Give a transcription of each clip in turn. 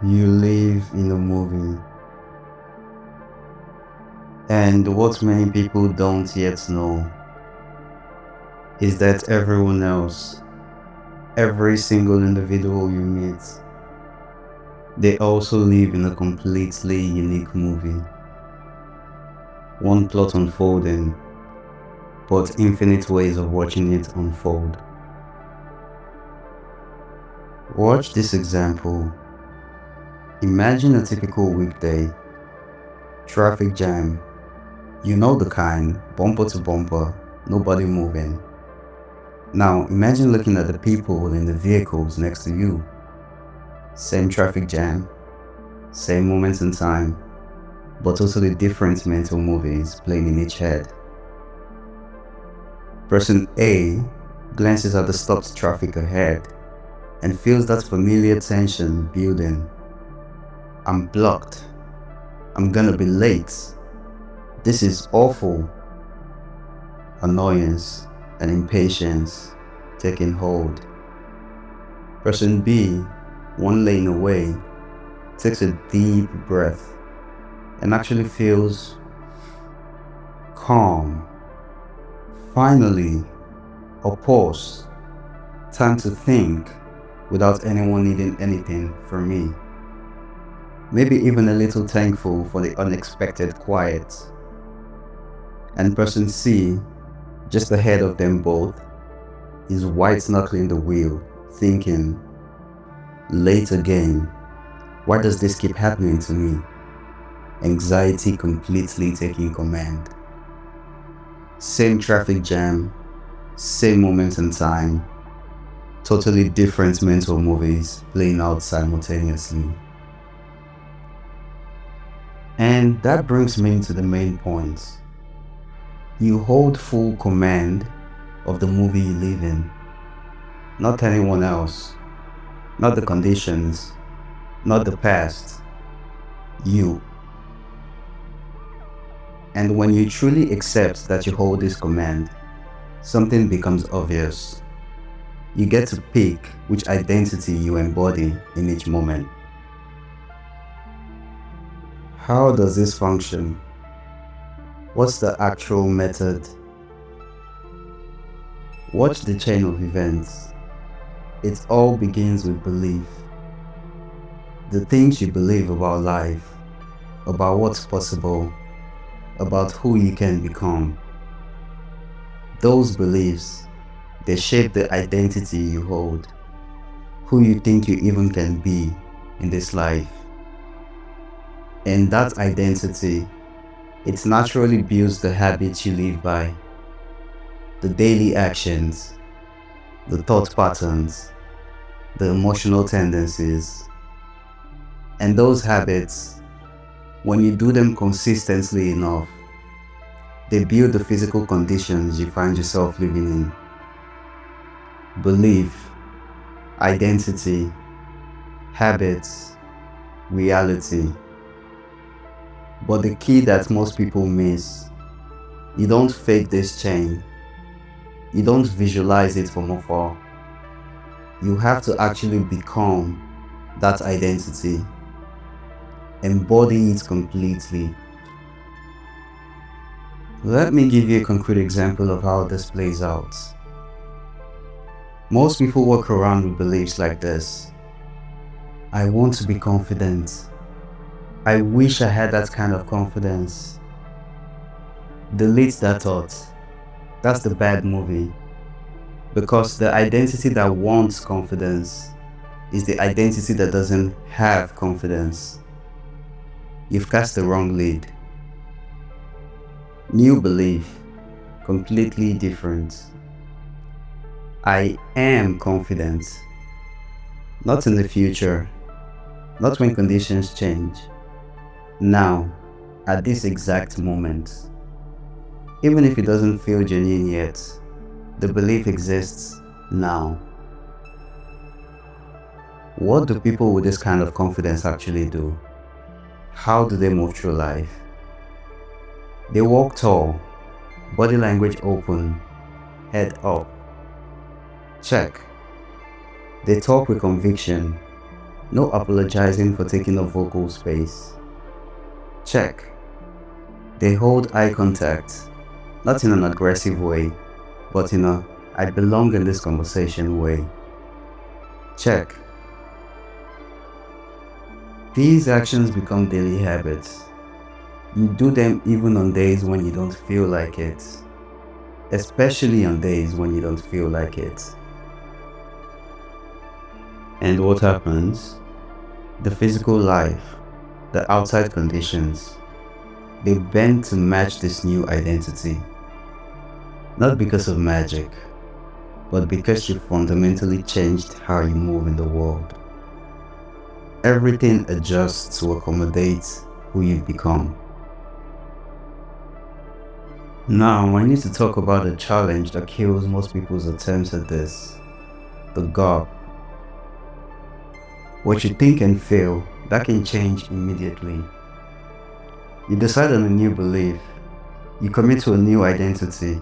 You live in a movie, and what many people don't yet know is that everyone else, every single individual you meet, they also live in a completely unique movie. One plot unfolding, but infinite ways of watching it unfold. Watch this example. Imagine a typical weekday, traffic jam, you know the kind, bumper to bumper, nobody moving. Now imagine looking at the people in the vehicles next to you. Same traffic jam, same moments in time, but totally different mental movies playing in each head. Person A glances at the stopped traffic ahead and feels that familiar tension building. I'm blocked. I'm gonna be late. This is awful. Annoyance and impatience taking hold. Person B, one lane away, takes a deep breath and actually feels calm. Finally, a pause, time to think without anyone needing anything from me. Maybe even a little thankful for the unexpected quiet. And person C, just ahead of them both, is white knuckling the wheel, thinking, late again. Why does this keep happening to me? Anxiety completely taking command. Same traffic jam, same moment in time, totally different mental movies playing out simultaneously. And that brings me to the main point. You hold full command of the movie you live in. Not anyone else, not the conditions, not the past. You. And when you truly accept that you hold this command, something becomes obvious. You get to pick which identity you embody in each moment. How does this function? What's the actual method? Watch the chain of events. It all begins with belief. The things you believe about life, about what's possible, about who you can become. Those beliefs, they shape the identity you hold, who you think you even can be in this life. And that identity, it naturally builds the habits you live by, the daily actions, the thought patterns, the emotional tendencies. And those habits, when you do them consistently enough, they build the physical conditions you find yourself living in. Belief, identity, habits, reality. But the key that most people miss, you don't fake this chain. You don't visualize it from afar. You have to actually become that identity. Embody it completely. Let me give you a concrete example of how this plays out. Most people walk around with beliefs like this. I want to be confident. I wish I had that kind of confidence. Delete that thought. That's the bad movie. Because the identity that wants confidence is the identity that doesn't have confidence. You've cast the wrong lead. New belief, completely different. I am confident. Not in the future, not when conditions change. Now, at this exact moment. Even if it doesn't feel genuine yet, the belief exists now. What do people with this kind of confidence actually do? How do they move through life? They walk tall, body language open, head up. Check. They talk with conviction. No apologizing for taking up vocal space. Check. They hold eye contact, not in an aggressive way, but in a I belong in this conversation way. Check. These actions become daily habits. You do them even on days when you don't feel like it, especially on days when you don't feel like it. And what happens? The physical life, the outside conditions, they bend to match this new identity. Not because of magic, but because you fundamentally changed how you move in the world. Everything adjusts to accommodate who you've become. Now, I need to talk about a challenge that kills most people's attempts at this. The gap. What you think and feel, that can change immediately. You decide on a new belief. You commit to a new identity.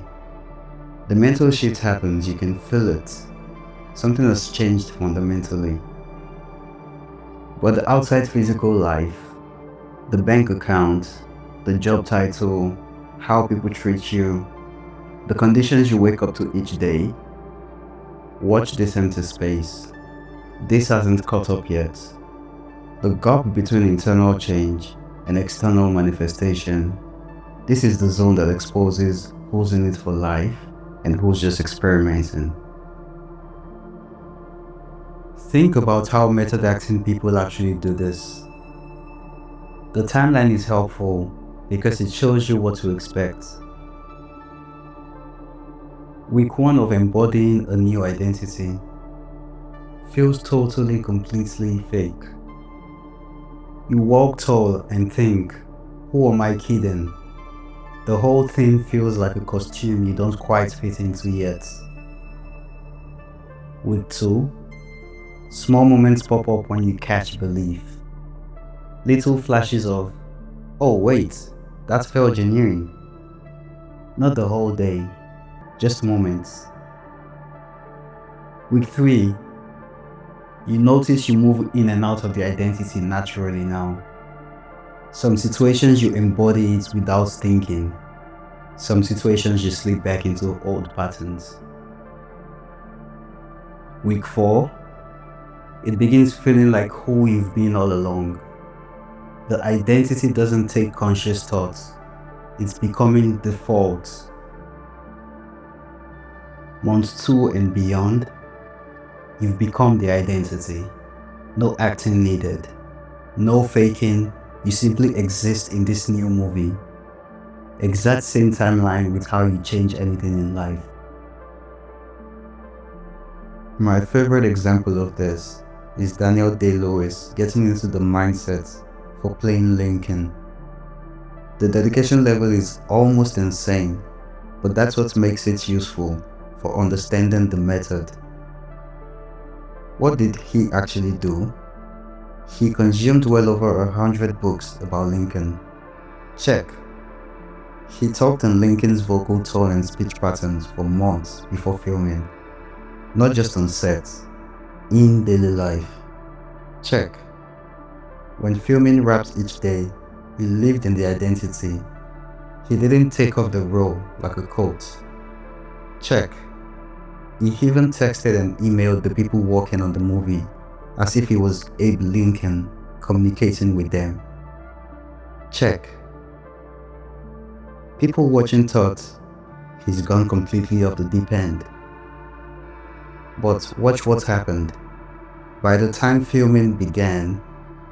The mental shift happens, you can feel it. Something has changed fundamentally. But the outside physical life, the bank account, the job title, how people treat you, the conditions you wake up to each day, watch this empty space. This hasn't caught up yet. The gap between internal change and external manifestation. This is the zone that exposes who's in it for life and who's just experimenting. Think about how method acting people actually do this. The timeline is helpful because it shows you what to expect. Week 1 of embodying a new identity feels totally, completely fake. You walk tall and think, who am I kidding? The whole thing feels like a costume you don't quite fit into yet. Week 2, small moments pop up when you catch belief. Little flashes of, oh wait, that felt genuine. Not the whole day, just moments. Week 3, you notice you move in and out of the identity naturally now. Some situations you embody it without thinking. Some situations you slip back into old patterns. Week 4, it begins feeling like who you've been all along. The identity doesn't take conscious thoughts. It's becoming default. Month 2 and beyond, you've become the identity. No acting needed. No faking. You simply exist in this new movie. Exact same timeline with how you change anything in life. My favorite example of this is Daniel Day-Lewis getting into the mindset for playing Lincoln. The dedication level is almost insane, but that's what makes it useful for understanding the method. What did he actually do? He consumed well over 100 books about Lincoln. Check. He talked in Lincoln's vocal tone and speech patterns for months before filming. Not just on set, in daily life. Check. When filming wrapped each day, he lived in the identity. He didn't take off the role like a coat. Check. He even texted and emailed the people working on the movie as if he was Abe Lincoln communicating with them. Check. People watching thought he's gone completely off the deep end. But watch what happened. By the time filming began,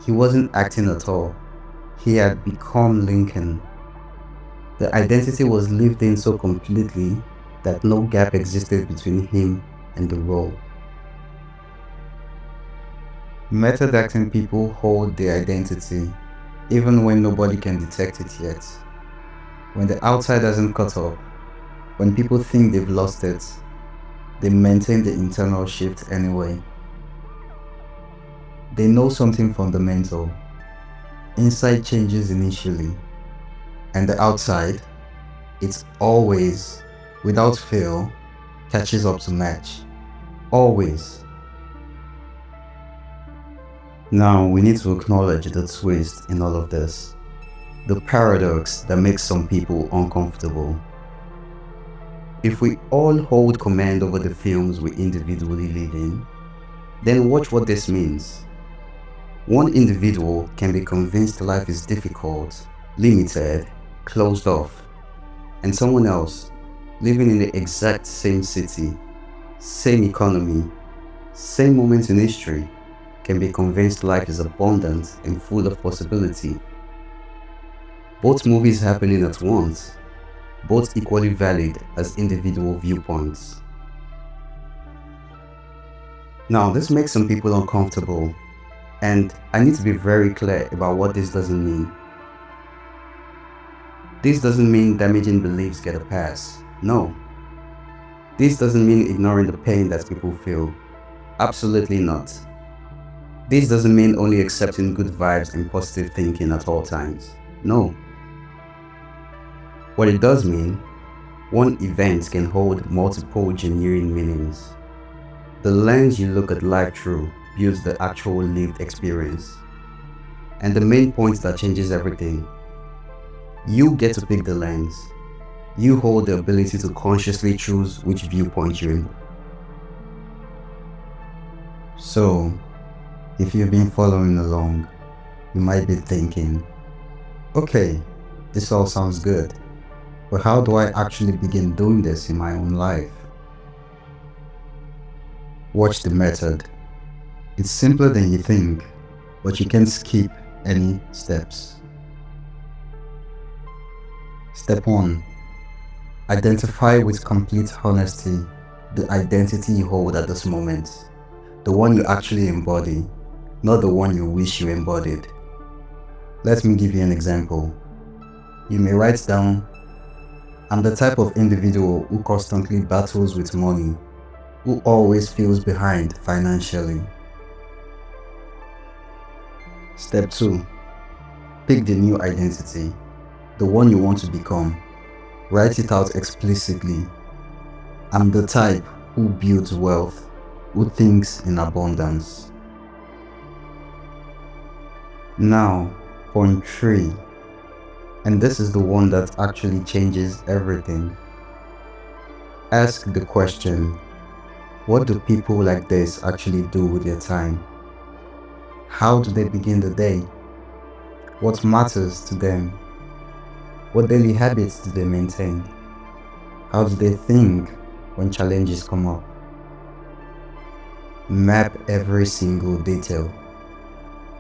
he wasn't acting at all. He had become Lincoln. The identity was lived in so completely that no gap existed between him and the role. Method acting people hold their identity, even when nobody can detect it yet. When the outside hasn't caught up, when people think they've lost it, they maintain the internal shift anyway. They know something fundamental. Inside changes initially, and the outside, it's always, without fail, catches up to match. Always. Now, we need to acknowledge the twist in all of this, the paradox that makes some people uncomfortable. If we all hold command over the films we individually live in, then watch what this means. One individual can be convinced life is difficult, limited, closed off, and someone else, living in the exact same city, same economy, same moment in history, can be convinced life is abundant and full of possibility. Both movies happening at once, both equally valid as individual viewpoints. Now, this makes some people uncomfortable, and I need to be very clear about what this doesn't mean. This doesn't mean damaging beliefs get a pass. No. This doesn't mean ignoring the pain that people feel. Absolutely not. This doesn't mean only accepting good vibes and positive thinking at all times. No. What it does mean, one event can hold multiple genuine meanings. The lens you look at life through builds the actual lived experience. And the main point that changes everything, you get to pick the lens. You hold the ability to consciously choose which viewpoint you're in. So, if you've been following along, you might be thinking, okay, this all sounds good, but how do I actually begin doing this in my own life? Watch the method. It's simpler than you think, but you can't skip any steps. Step 1. Identify with complete honesty the identity you hold at this moment, the one you actually embody, not the one you wish you embodied. Let me give you an example. You may write down, I'm the type of individual who constantly battles with money, who always feels behind financially. Step 2. Pick the new identity, the one you want to become. Write it out explicitly. I'm the type who builds wealth, who thinks in abundance. Now, point 3. And this is the one that actually changes everything. Ask the question, what do people like this actually do with their time? How do they begin the day? What matters to them? What daily habits do they maintain? How do they think when challenges come up? Map every single detail.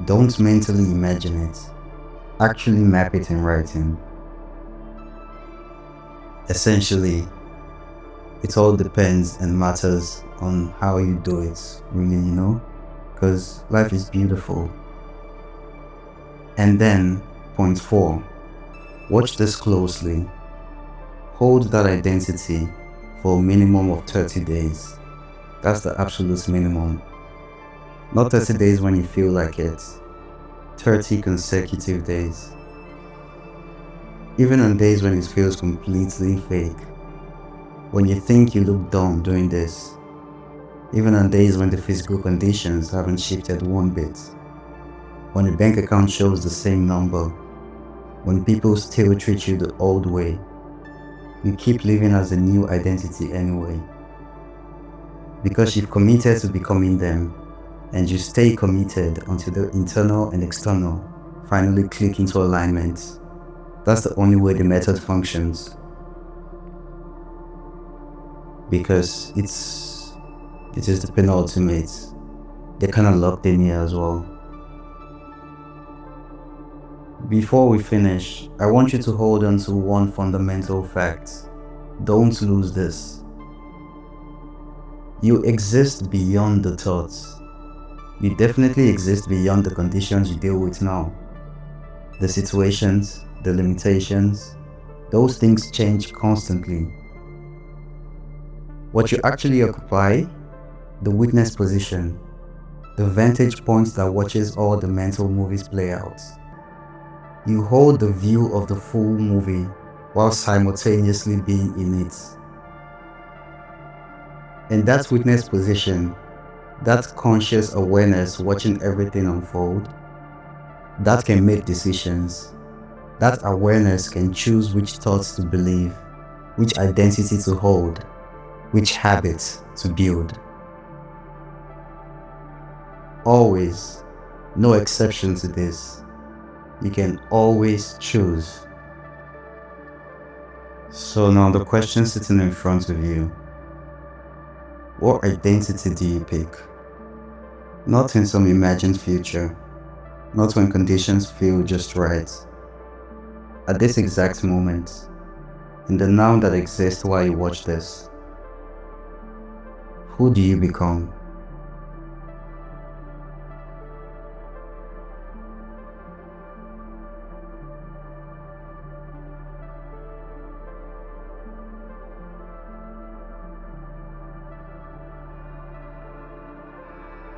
Don't mentally imagine it. Actually map it in writing. Essentially, it all depends and matters on how you do it, really, because life is beautiful. And then, point 4, watch this closely. Hold that identity for a minimum of 30 days. That's the absolute minimum. Not 30 days when you feel like it, 30 consecutive days. Even on days when it feels completely fake. When you think you look dumb doing this. Even on days when the physical conditions haven't shifted one bit. When the bank account shows the same number. When people still treat you the old way. You keep living as a new identity anyway. Because you've committed to becoming them, and you stay committed until the internal and external finally click into alignment. That's the only way the method functions. Because it is the penultimate. They're kind of locked in here as well. Before we finish, I want you to hold on to one fundamental fact. Don't lose this. You exist beyond the thoughts. You definitely exist beyond the conditions you deal with now. The situations, the limitations, those things change constantly. What you actually occupy, the witness position, the vantage point that watches all the mental movies play out. You hold the view of the full movie while simultaneously being in it. And that witness position, that conscious awareness watching everything unfold, that can make decisions. That awareness can choose which thoughts to believe, which identity to hold, which habits to build. Always, no exception to this. You can always choose. So now the question sitting in front of you, what identity do you pick? Not in some imagined future, not when conditions feel just right. At this exact moment, in the now that exists while you watch this, who do you become?